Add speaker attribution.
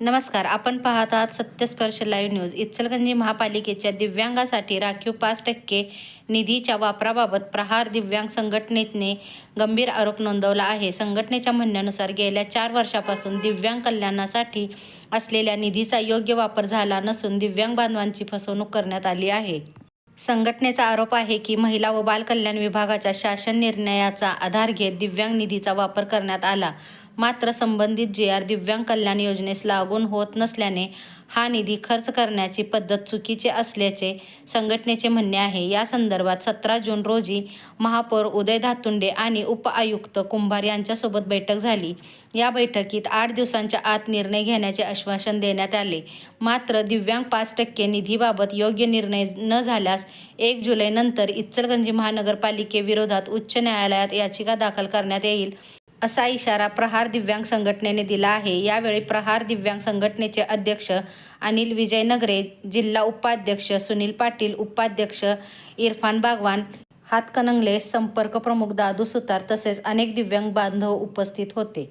Speaker 1: नमस्कार. आपण पाहत आहात सत्यस्पर्श लाईव्ह न्यूज. इचलकरंजी महापालिकेच्या दिव्यांगासाठी राखीव 5% निधीच्या वापराबाबत प्रहार दिव्यांग संघटनेने गंभीर आरोप नोंदवला आहे. संघटनेच्या म्हणण्यानुसार गेल्या 4 वर्षापासून दिव्यांग कल्याणासाठी असलेल्या निधीचा योग्य वापर झाला नसून दिव्यांग बांधवांची फसवणूक करण्यात आली आहे. संघटनेचा आरोप आहे की महिला व बालकल्याण विभागाच्या शासन निर्णयाचा आधार घेत दिव्यांग निधीचा वापर करण्यात आला. मात्र संबंधित जी.आर. दिव्यांग कल्याण योजनेस लागू होत नसल्याने हा निधी खर्च करण्याची पद्धत चुकीची असल्याचे संघटनेचे म्हणणे आहे. या संदर्भात 17 जून रोजी महापौर उदय धातुंडे आणि उपआयुक्त कुंभार यांच्यासोबत बैठक झाली. या बैठकीत 8 दिवसांच्या आत निर्णय घेण्याचे आश्वासन देण्यात आले. मात्र दिव्यांग 5% निधीबाबत योग्य निर्णय न झाल्यास 1 जुलैनंतर इचलकरंजी महानगरपालिकेविरोधात उच्च न्यायालयात याचिका दाखल करण्यात येईल, असा इशारा प्रहार दिव्यांग संघटनेने दिला आहे. यावेळी प्रहार दिव्यांग संघटनेचे अध्यक्ष अनिल विजय नगरे, जिल्हा उपाध्यक्ष सुनील पाटील, उपाध्यक्ष इरफान बागवान, हातकणंगले संपर्क प्रमुख दादू सुतार तसेच अनेक दिव्यांग बांधव उपस्थित होते.